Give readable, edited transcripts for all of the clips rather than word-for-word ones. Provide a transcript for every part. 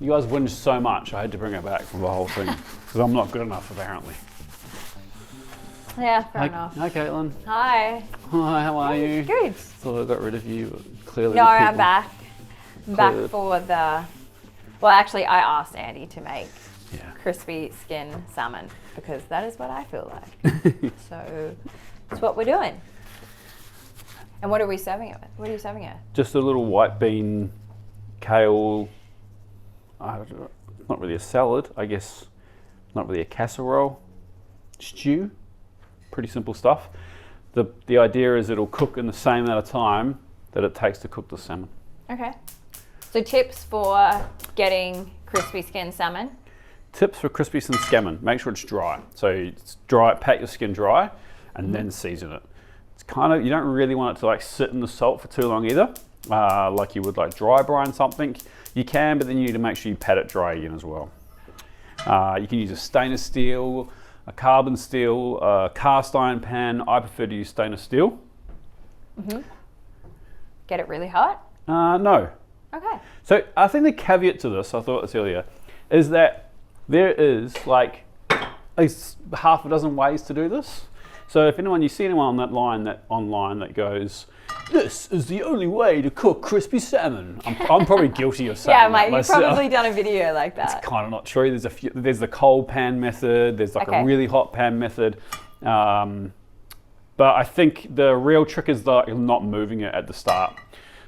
You guys whinged so much, I had to bring it back from the whole thing because I'm not good enough, apparently. Yeah, fair enough. Hi, Caitlin. Hi. Hi, how are you? Good. Thought I got rid of you, but clearly. No, the I'm people- back. Back for the. Well, actually, I asked Andy to make crispy skin salmon because that is what I feel like. So that's what we're doing. And what are we serving it with? What are you serving it with? Just a little white bean, kale. Not really a salad, I guess. Not really a casserole. Stew. Pretty simple stuff. The idea is it'll cook in the same amount of time that it takes to cook the salmon. Okay. So tips for getting crispy skin salmon? Tips for crispy skin salmon: make sure it's dry. So it's dry. Pat your skin dry, and then season it. It's kind of, you don't really want it to like sit in the salt for too long either, like you would like dry brine something. You can, but then you need to make sure you pat it dry again as well. You can use a stainless steel, a carbon steel, a cast iron pan. I prefer to use stainless steel. Get it really hot? No. Okay. So I think the caveat to this, I thought this earlier, is that there is like at least half a dozen ways to do this. So if you see anyone on that line online that goes, "This is the only way to cook crispy salmon," I'm probably guilty of saying Yeah, that mate, you've myself. probably done a video like that. It's kind of not true. There's the cold pan method. There's like a really hot pan method. But I think the real trick is not moving it at the start.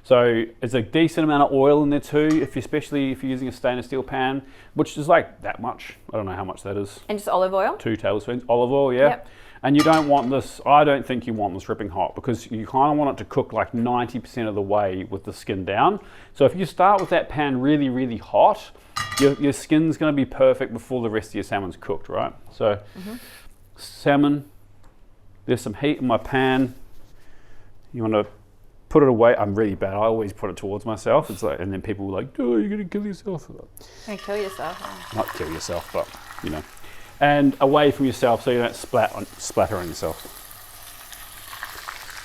So it's a decent amount of oil in there too, especially if you're using a stainless steel pan, which is like that much. I don't know how much that is. And just olive oil? 2 tablespoons. Olive oil, yeah. Yep. And you don't want this, I don't think you want this ripping hot because you kind of want it to cook like 90% of the way with the skin down. So if you start with that pan really, really hot, your skin's going to be perfect before the rest of your salmon's cooked, right? So salmon, there's some heat in my pan. You want to put it away. I'm really bad. I always put it towards myself. It's like, and then people were like, "Oh, you're going to kill yourself." You're going to kill yourself. Not kill yourself, but you know. And away from yourself so you don't splatter on yourself.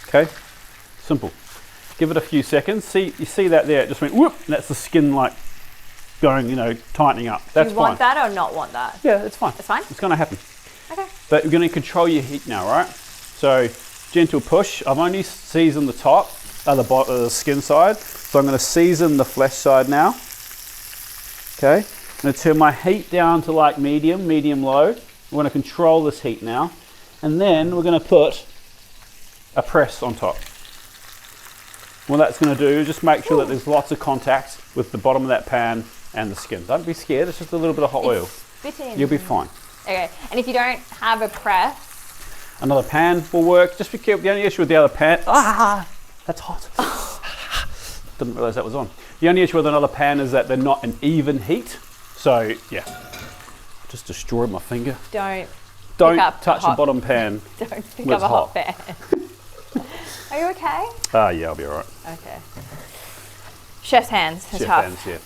Okay, simple. Give it a few seconds. You see that there? It just went whoop. And that's the skin like going, tightening up. That's fine. Do you want that or not want that? Yeah, it's fine. It's fine? It's going to happen. Okay. But you're going to control your heat now, right? So gentle push. I've only seasoned the top, the skin side. So I'm going to season the flesh side now. Okay. I'm going to turn my heat down to like medium low. We're going to control this heat now. And then we're going to put a press on top. What that's going to do is just make sure that there's lots of contact with the bottom of that pan and the skin. Don't be scared, it's just a little bit of hot oil. Spitting. You'll be fine. Okay, and if you don't have a press? Another pan will work. Just be careful. The only issue with the other pan, that's hot. Didn't realize that was on. The only issue with another pan is that they're not an even heat. So yeah, just destroyed my finger. Don't touch the bottom pan. Don't pick up a hot pan. Are you okay? Yeah, I'll be all right. Okay. Chef's hands. Chef's hands, yeah.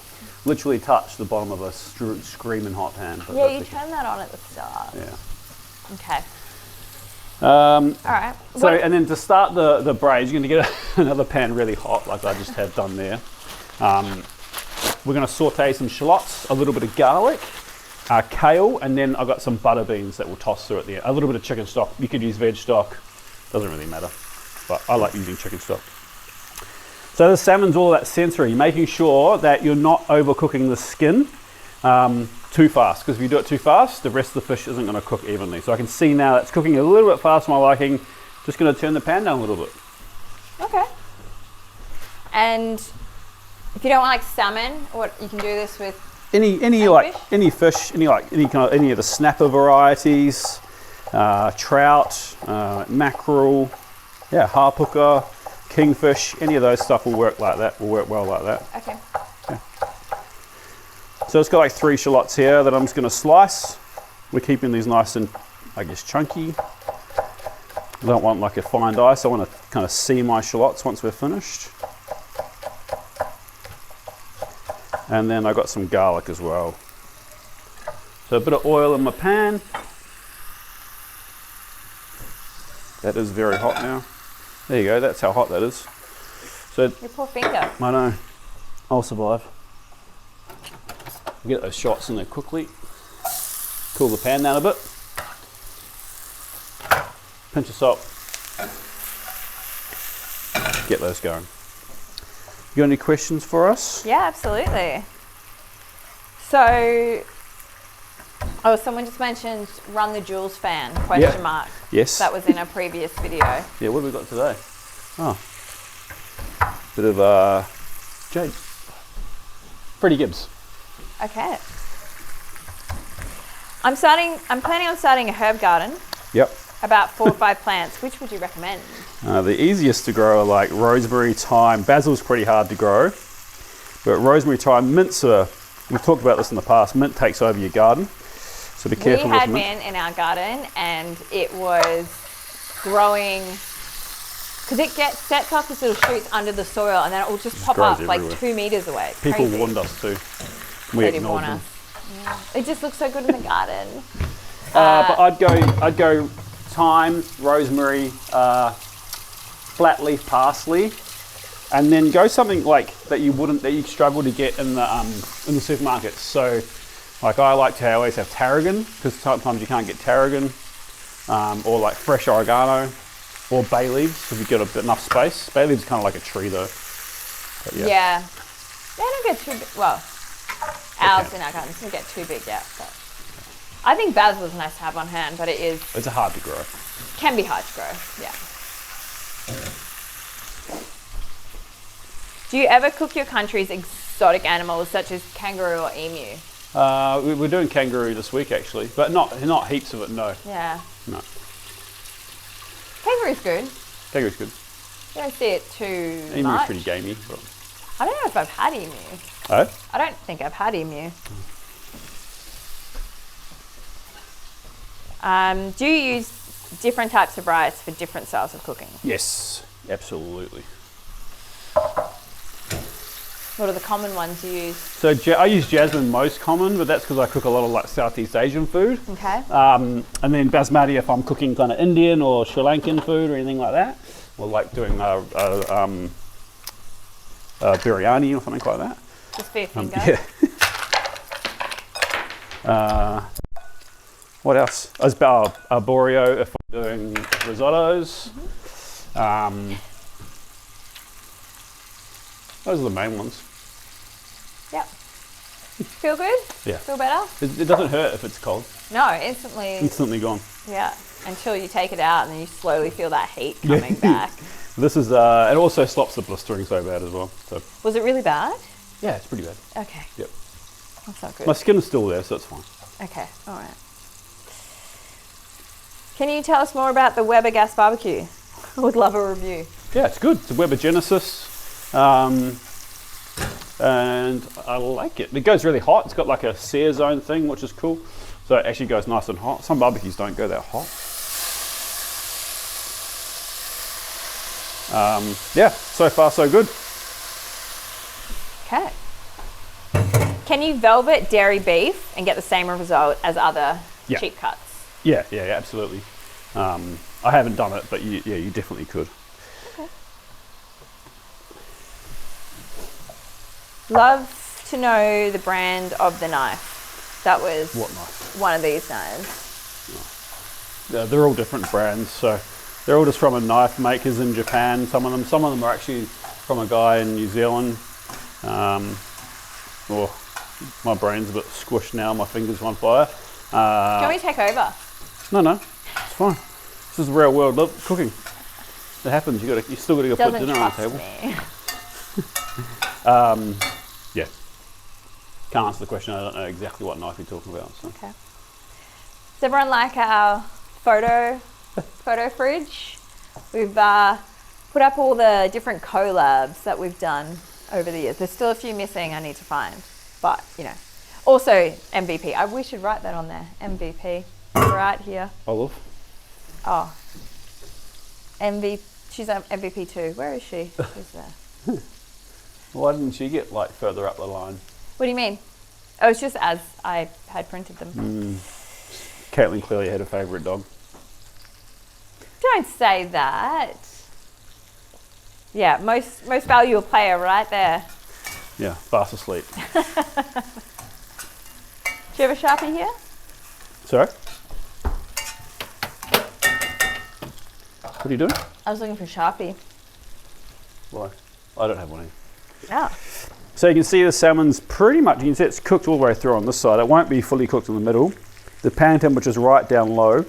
Literally touch the bottom of a screaming hot pan. Yeah, you turn that on at the start. Yeah. Okay. All right. So, and then to start the braise, you're going to get another pan really hot, like I just have done there. We're going to saute some shallots, a little bit of garlic, kale, and then I've got some butter beans that we'll toss through at the end. A little bit of chicken stock. You could use veg stock. Doesn't really matter, but I like using chicken stock. So the salmon's all that sensory, making sure that you're not overcooking the skin too fast, because if you do it too fast, the rest of the fish isn't going to cook evenly. So I can see now it's cooking a little bit fast for my liking. Just going to turn the pan down a little bit. Okay. And if you don't want like salmon, what you can do this with any fish, any of the snapper varieties, trout, mackerel, harpooker, kingfish, any of those stuff will work like that. Will work well like that. Okay. Yeah. So it's got like 3 shallots here that I'm just going to slice. We're keeping these nice and, I guess, chunky. I don't want like a fine dice. I want to kind of see my shallots once we're finished. And then I got some garlic as well. So a bit of oil in my pan. That is very hot now. There you go, that's how hot that is. So your poor finger. I know. I'll survive. Get those shots in there quickly. Cool the pan down a bit. Pinch of salt. Get those going. You got any questions for us? Yeah, absolutely. So, someone just mentioned run the Jules fan, question mark. Yes. That was in a previous video. Yeah, what have we got today? Oh. Bit of Jade. Freddie Gibbs. Okay. I'm planning on starting a herb garden. Yep. About 4 or 5 plants. Which would you recommend? The easiest to grow are like rosemary, thyme. Basil's pretty hard to grow. But rosemary, thyme, mints are, we've talked about this in the past, mint takes over your garden. So be careful with mint. We had mint in our garden and it was growing, because it sets off these little shoots under the soil and then it will just pop up everywhere. like 2 meters away. It's People crazy. warned us too. They did warn us. Yeah. It just looks so good in the garden. But I'd go thyme, rosemary, flat leaf parsley, and then go something like that you struggle to get in the supermarkets. So, like I always have tarragon because sometimes you can't get tarragon, or like fresh oregano, or bay leaves if you've got enough space. Bay leaves are kind of like a tree though. But yeah. They don't get too big. Well, ours in our garden doesn't get too big yet. But I think basil is nice to have on hand, but it's hard to grow. Can be hard to grow. Yeah. Do you ever cook your country's exotic animals such as kangaroo or emu? We're doing kangaroo this week actually, but not heaps of it. No. Yeah. No. Kangaroo's good. Kangaroo's good. You don't see it too Emu's much. pretty gamey. But... I don't know if I've had emu. Oh? I don't think I've had emu. Do you use different types of rice for different styles of cooking? Yes, absolutely. What are the common ones you use? So I use jasmine most common, but that's because I cook a lot of like Southeast Asian food. Okay. And then basmati if I'm cooking kind of Indian or Sri Lankan food or anything like that. Or like doing biryani or something like that. Just for your finger? Yeah. What else? Arborio if I'm doing risottos. Mm-hmm. Those are the main ones. Yep. Feel good? Yeah. Feel better? It doesn't hurt if it's cold. No, instantly. Instantly gone. Yeah. Until you take it out and then you slowly feel that heat coming back. This is, it also stops the blistering so bad as well. So. Was it really bad? Yeah, it's pretty bad. Okay. Yep. That's not good. My skin is still there, so it's fine. Okay, all right. Can you tell us more about the Weber gas barbecue? I would love a review. Yeah, it's good. It's a Weber Genesis. And I like it. It goes really hot. It's got like a sear zone thing, which is cool. So it actually goes nice and hot. Some barbecues don't go that hot. Yeah, so far so good. Okay. Can you velvet dairy beef and get the same result as other cheap cuts? Yeah, absolutely. I haven't done it, but you definitely could. Okay. Love to know the brand of the knife. That was what knife? One of these knives. Yeah, they're all different brands, so they're all just from a knife makers in Japan. Some of them are actually from a guy in New Zealand. My brain's a bit squished now. My fingers on fire. Can we take over? No, it's fine. This is real world cooking. It happens. You still got to go put dinner on the table. Yeah. Can't answer the question. I don't know exactly what knife you're talking about. So. Okay. Does everyone like our photo fridge? We've put up all the different collabs that we've done over the years. There's still a few missing I need to find, but also MVP. We should write that on there. MVP right here. Olive. Oh, MVP. She's MVP too. Where is she? She's there. Why didn't she get further up the line? What do you mean? Oh, it's just as I had printed them. Caitlin clearly had a favourite dog. Don't say that. Yeah, most valuable player right there. Yeah, fast asleep. Do you have a Sharpie here? Sorry? What are you doing? I was looking for Sharpie. Why? I don't have one here. Yeah. So you can see the salmon's pretty much, you can see it's cooked all the way through on this side. It won't be fully cooked in the middle. The pan temperature is right down low,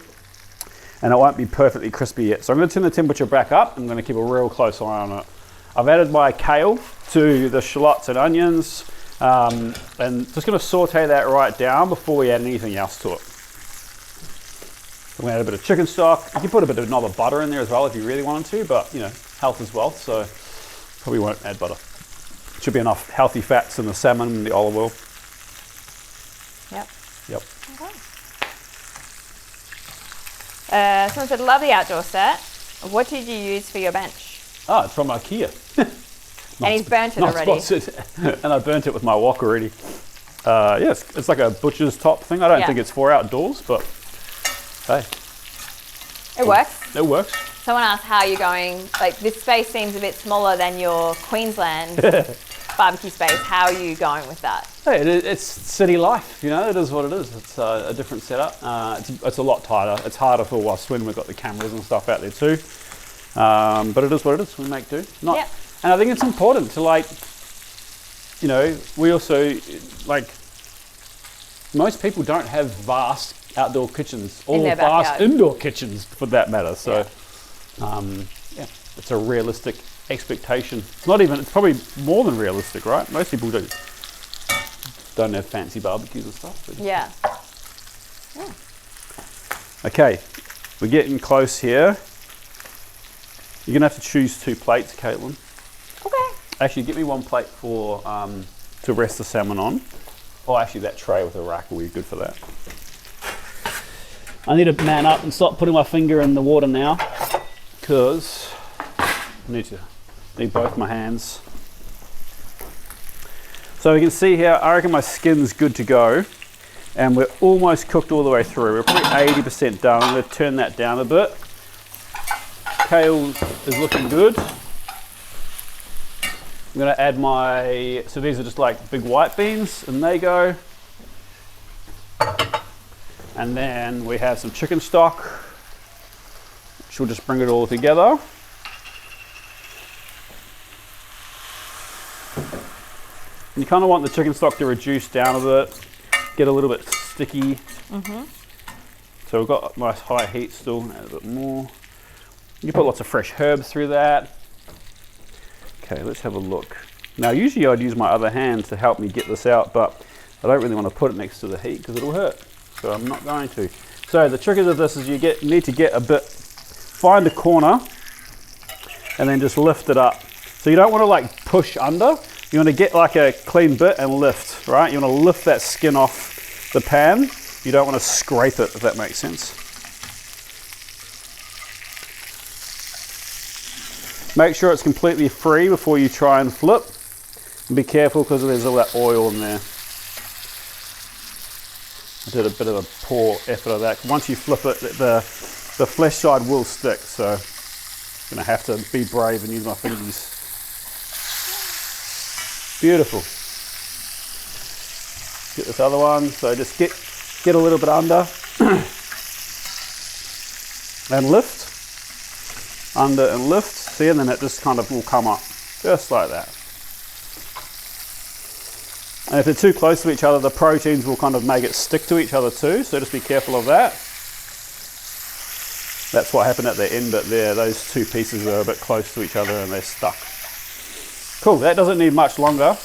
and it won't be perfectly crispy yet. So I'm going to turn the temperature back up. I'm going to keep a real close eye on it. I've added my kale to the shallots and onions, and just going to saute that right down before we add anything else to it. I'm going to add a bit of chicken stock. You can put a bit of another butter in there as well if you really wanted to, but you know, health is wealth, so probably won't add butter. Should be enough healthy fats in the salmon and the olive oil. Yep. Yep. Okay. Someone said, love the outdoor set. What did you use for your bench? Oh, it's from IKEA. And he's burnt it already. And I burnt it with my wok already. Yes, it's like a butcher's top thing. I don't think it's for outdoors, but hey. It works. It works. Someone asked how you're going. Like, this space seems a bit smaller than your Queensland barbecue space. How are you going with that? Hey, it's city life, you know, it is what it is. It's a different setup. It's a lot tighter. It's harder for us when we've got the cameras and stuff out there too. But it is what it is. We make do. And I think it's important to, like, you know, we also, like, most people don't have vast outdoor kitchens or vast indoor kitchens for that matter. So, it's a realistic expectation. It's not even, it's probably more than realistic, right? Most people don't have fancy barbecues and stuff. But yeah. Okay, we're getting close here. You're gonna have to choose 2 plates, Caitlin. Okay. Actually, get me 1 plate for to rest the salmon on. Oh, actually, that tray with a rack will be good for that. I need to man up and stop putting my finger in the water now, because I need both my hands. So we can see here, I reckon my skin's good to go, and we're almost cooked all the way through. We're probably 80% done. I'm going to turn that down a bit. Kale is looking good. I'm going to add so these are just like big white beans, and they go. And then we have some chicken stock, which will just bring it all together. And you kind of want the chicken stock to reduce down a bit, get a little bit sticky. So we've got nice high heat still, add a bit more. You put lots of fresh herbs through that. Okay, let's have a look. Now, usually I'd use my other hand to help me get this out, but I don't really want to put it next to the heat because it'll hurt. So I'm not going to. So the trick of this is you need to get a bit, find a corner, and then just lift it up. So you don't want to like push under. You want to get like a clean bit and lift, right? You want to lift that skin off the pan. You don't want to scrape it, if that makes sense. Make sure it's completely free before you try and flip. And be careful because there's all that oil in there. I did a bit of a poor effort of that. Once you flip it, the flesh side will stick, so I'm going to have to be brave and use my fingers. Beautiful. Get this other one, so just get a little bit under and lift. Under and lift, see, and then it just kind of will come up, just like that. And if they're too close to each other, the proteins will kind of make it stick to each other too, so just be careful of that. That's what happened at the end bit there. Those 2 pieces are a bit close to each other and they're stuck. Cool, that doesn't need much longer.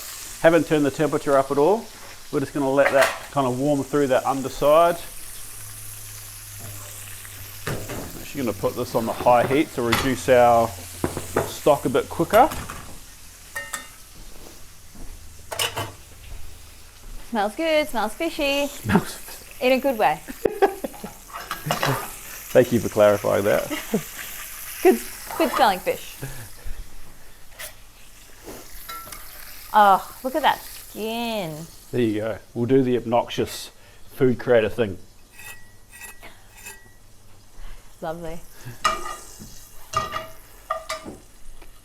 Haven't turned the temperature up at all. We're just going to let that kind of warm through that underside. You're going to put this on the high heat to reduce our stock a bit quicker. Smells good, smells fishy. In a good way. Thank you for clarifying that. Good smelling fish. Oh, look at that skin. There you go. We'll do the obnoxious food creator thing. Lovely.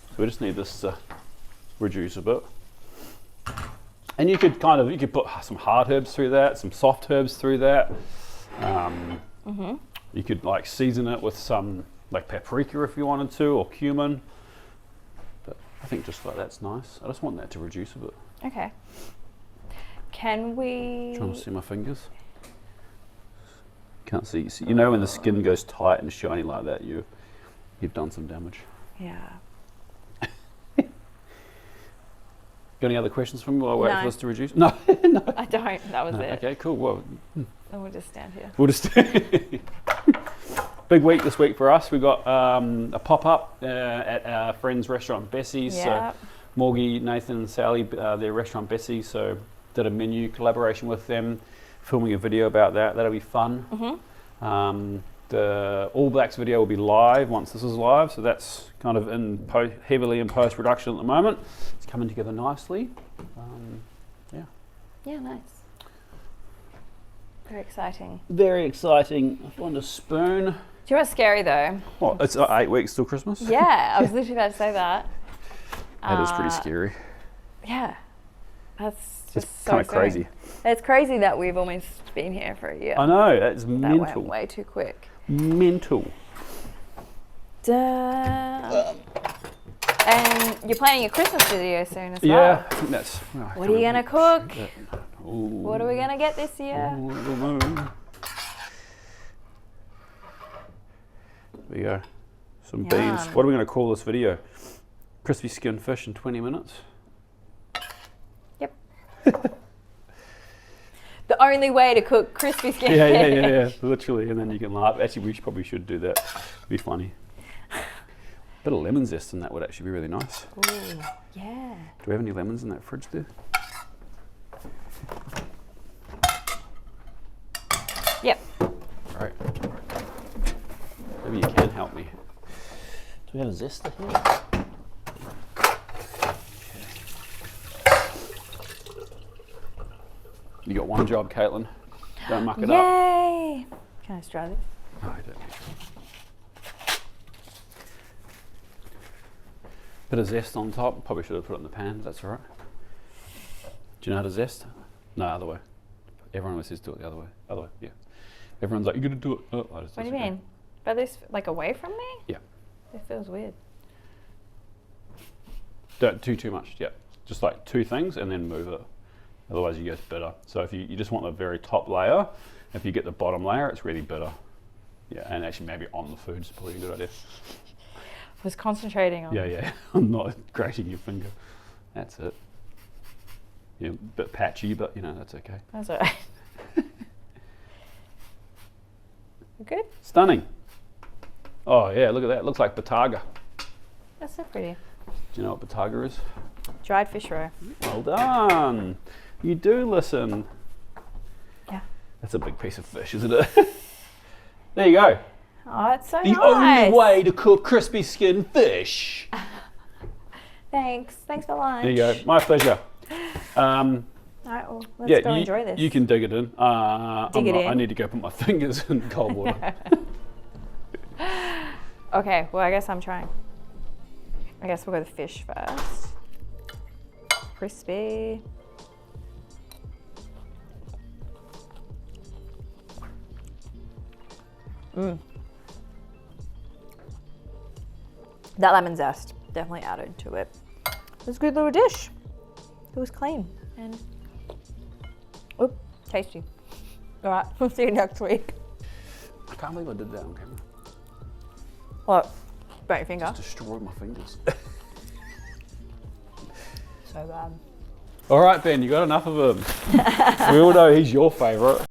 So we just need this to reduce a bit. And you could put some hard herbs through that, some soft herbs through that. You could like season it with some like paprika if you wanted to, or cumin. But I think just like that's nice. I just want that to reduce a bit. Okay. Can we? Trying to see my fingers. Can't see. You know when the skin goes tight and shiny like that, you've done some damage. Yeah. Got any other questions from me while I wait No. for this to reduce? No. No. I don't. That was it. Okay, cool. Well, And we'll just stand here. we'll just big week this week for us. We got a pop-up at our friend's restaurant Bessie's. Yeah. So Morgie, Nathan, and Sally, their restaurant Bessie's. So did a menu collaboration with them, filming a video about that. That'll be fun. The All Blacks video will be live once this is live. So that's kind of heavily in post-production at the moment. It's coming together nicely. Yeah, nice. Very exciting. Very exciting. I found a spoon. Do you know what's scary though? What? It's 8 weeks till Christmas? Yeah, I was literally about to say that. That is pretty scary. Yeah. That's It's just so kind of scary. crazy. It's crazy that we've almost been here for a year. I know, that's That mental. went way too quick. Mental. Duh. And you're planning your Christmas video soon as Yeah, well. I think that's. What are you gonna cook? Ooh. What are we gonna get this year? Ooh, I don't know. There we go. Some beans. Yum. What are we going to call this video? Crispy skin fish in 20 minutes? Yep. The only way to cook crispy skin Yeah, fish. literally. And then you can laugh. Actually, probably should do that. It'd be funny. Bit of lemon zest in that would actually be really nice. Ooh, yeah. Do we have any lemons in that fridge there? Yep. Right. Maybe you can help me. Do we have a zester here? You got one job, Caitlin. Don't muck it up. Yay! Can I try this? No, I don't. Bit of zest on top. Probably should have put it in the pan. That's all right. Do you know how to zest? No, other way. Everyone always says do it the other way. Other way, yeah. Everyone's like, you're going to do it. Oh, What do you mean? But this, like, away from me? Yeah. It feels weird. Don't do too much, yeah. Just like two things and then move it. Otherwise you get bitter. So if you just want the very top layer, if you get the bottom layer, it's really bitter. Yeah, and actually maybe on the food is probably a good idea. I was concentrating on Yeah. I'm not grating your finger. That's it. Yeah, a bit patchy, but you know, that's okay. That's all right. You good? Stunning. Oh yeah, look at that. It looks like bataga. That's so pretty. Do you know what bataga is? Dried fish roe. Well done. You do listen. Yeah. That's a big piece of fish, isn't it? There you go. Oh, it's so The nice. only way to cook crispy skin fish. Thanks. Thanks for lunch. There you go. My pleasure. All right, well, let's go enjoy this. You can dig it in. Dig it I in. need to go put my fingers in cold water. Okay, well, I guess I'm trying. I guess we'll go the fish first. Crispy. That lemon zest definitely added to it. It was a good little dish. It was clean and tasty. All right, we'll see you next week. I can't believe I did that on camera. What? Burnt your finger? Destroyed my fingers. So bad. All right, Ben, you got enough of him. We all know he's your favourite.